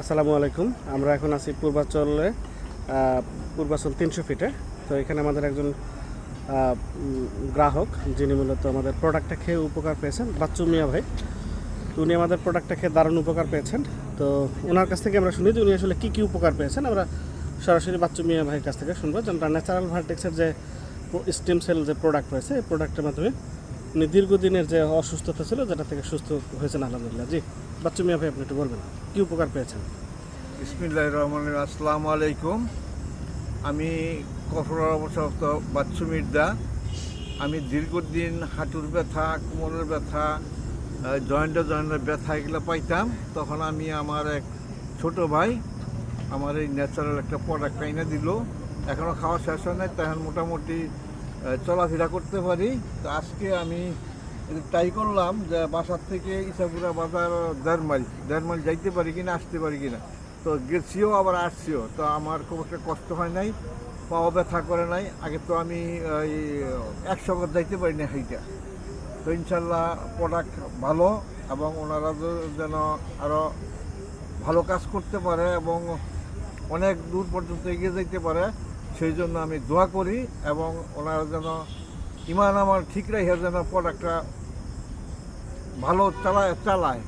আসসালামু আলাইকুম। আমরা এখন আছি পূর্বাচলে, পূর্বাচল 300 ফিটে। তো এখানে আমাদের একজন গ্রাহক, যিনি মূলত আমাদের প্রোডাক্টটা খেয়ে উপকার পেয়েছেন, বাচ্চু মিয়া ভাই। তো উনি আমাদের প্রোডাক্টটা খেয়ে দারুণ উপকার পেয়েছেন। তো ওনার কাছ থেকে আমরা শুনি যে উনি আসলে কী কী উপকার পেয়েছেন। আমরা সরাসরি বাচ্চু মিয়া ভাইয়ের কাছ থেকে শুনবো যে আমরা ন্যাচারাল ভার্টেক্সের যে স্টেম সেল যে প্রোডাক্ট রয়েছে, এই প্রোডাক্টের মাধ্যমে উনি দীর্ঘদিনের যে অসুস্থতা ছিল, যেটা থেকে সুস্থ হয়েছেন আলহামদুলিল্লাহ। জি, বাচ্চু মিয়া ভাই, আপনি একটু বলবেন কী উপকার পেয়েছেন? বিসমিল্লাহির রহমানির রহিম। আসসালামু আলাইকুম। আমি কফরার অবসরপ্রাপ্ত বাচ্চু মির্জা। আমি দীর্ঘদিন হাঁটুর ব্যথা, কোমরের ব্যথা, জয়েন্টের ব্যথা এগুলো পাইতাম। তখন আমি আমার এক ছোট ভাই আমার এই ন্যাচারাল একটা প্রোডাক্ট এনে দিল। এখনও খাওয়া শেষ হয় নাই, তখন মোটামুটি চলাফেরা করতে পারি। তো আজকে আমি ট্রাই করলাম যে বাসার থেকে ইসাপুরা বাজার 1.5 মাইল যাইতে পারি কিনা, আসতে পারি কিনা। তো গেছিও আবার আসছিও, তো আমার খুব একটা কষ্ট হয় নাই, পাওয়া ব্যথা করে নাই। আগে তো আমি এই 100 গজ যাইতে পারি না সেইটা। তো ইনশাল্লাহ প্রোডাক্ট ভালো, এবং ওনারা যেন আরও ভালো কাজ করতে পারে এবং অনেক দূর পর্যন্ত এগিয়ে যেতে পারে, সেই জন্য আমি দোয়া করি। এবং ওনারা যেন ইমান আমার ঠিক রেখে যেন প্রোডাক্টটা ভালো চালায়,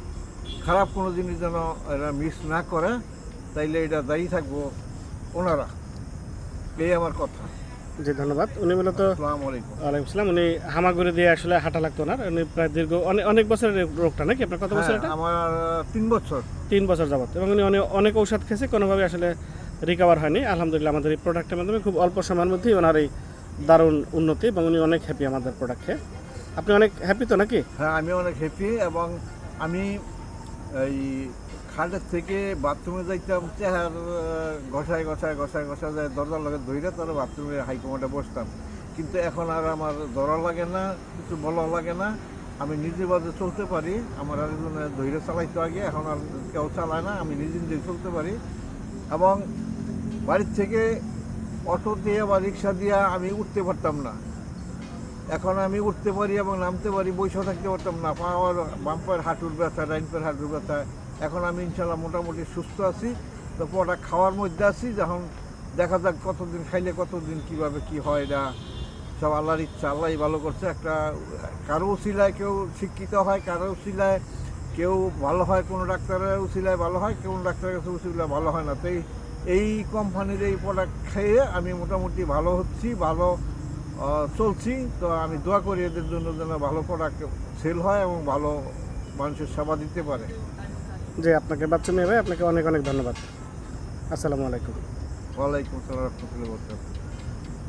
খারাপ কোনো জিনিস যেন এরা মিস না করে, তাইলে এটা দায়ী থাকবো ওনারা। এই আমার কথা। জি, ধন্যবাদ। উনি মূলত আসসালামু আলাইকুম। ওয়ালাইকুম আসসালাম। উনি হামাগুড়ি দিয়ে আসলে হাঁটা লাগতো না। উনি প্রায় দীর্ঘ অনেক বছরের রোগটা নাকি? আপনার কত বছর এটা? আমার 3 বছর। 3 বছর যাবত। এবং উনি অনেক ঔষধ খেয়েছে, কোনোভাবে আসলে রিকভার হয়নি। আলহামদুলিল্লাহ আমাদের এই প্রোডাক্টের মাধ্যমে খুব অল্প সময়ের মধ্যেই ওনার এই দারুণ উন্নতি, এবং উনি অনেক হ্যাপি আমাদের প্রোডাক্ট খেয়ে। আপনি অনেক হ্যাপি তো নাকি? হ্যাঁ, আমি অনেক হ্যাপি। এবং আমি এই খাটের থেকে বাথরুমে যাইতাম, চেহার ঘষায় যায় দরজার লাগে ধইরে, তারা বাথরুমে হাইকমান্ডে বসতাম। কিন্তু এখন আর আমার ধরা লাগে না, কিছু বলা লাগে না। আমি নিজে বাজে চলতে পারি। আমার আর একজনে ধৈর্য চালাইতো আগে, এখন আর কেউ চালায় না, আমি নিজে নিজে চলতে পারি। এবং বাড়ির থেকে অটো দিয়ে বা রিক্সা দিয়ে আমি উঠতে পারতাম না, এখন আমি উঠতে পারি এবং নামতে পারি। বসে থাকতে পারতাম না, পাওয়ার বাম্পার হাঁটুর ব্যথা, ডাইনপের হাঁটুর ব্যথা। এখন আমি ইনশাল্লাহ মোটামুটি সুস্থ আছি। তো প্রোডাক্ট খাওয়ার মধ্যে আছি, যখন দেখা যাক কতদিন খাইলে কতদিন কীভাবে কী হয়, এটা সব আল্লাহর ইচ্ছা। আল্লাহই ভালো করছে। একটা কারো উসিলায় কেউ শিক্ষিত হয়, কারো উসিলায় কেউ ভালো হয়, কোনো ডাক্তারের উসিলায় ভালো হয়, কোনো ডাক্তারের কাছে উসিলায় ভালো হয় না। তো এই কোম্পানির এই প্রোডাক্ট খেয়ে আমি মোটামুটি ভালো হচ্ছি, ভালো চলছি। তো আমি দোয়া করি এদের জন্য যেন ভালো প্রোডাক্ট সেল হয় এবং ভালো মানুষের সেবা দিতে পারে। জি, আপনাকে বাচ্চু মিয়া ভাই, আপনাকে অনেক অনেক ধন্যবাদ। আসসালামু আলাইকুম। ওয়ালাইকুম আসসালাম রহমতুল্লাহ।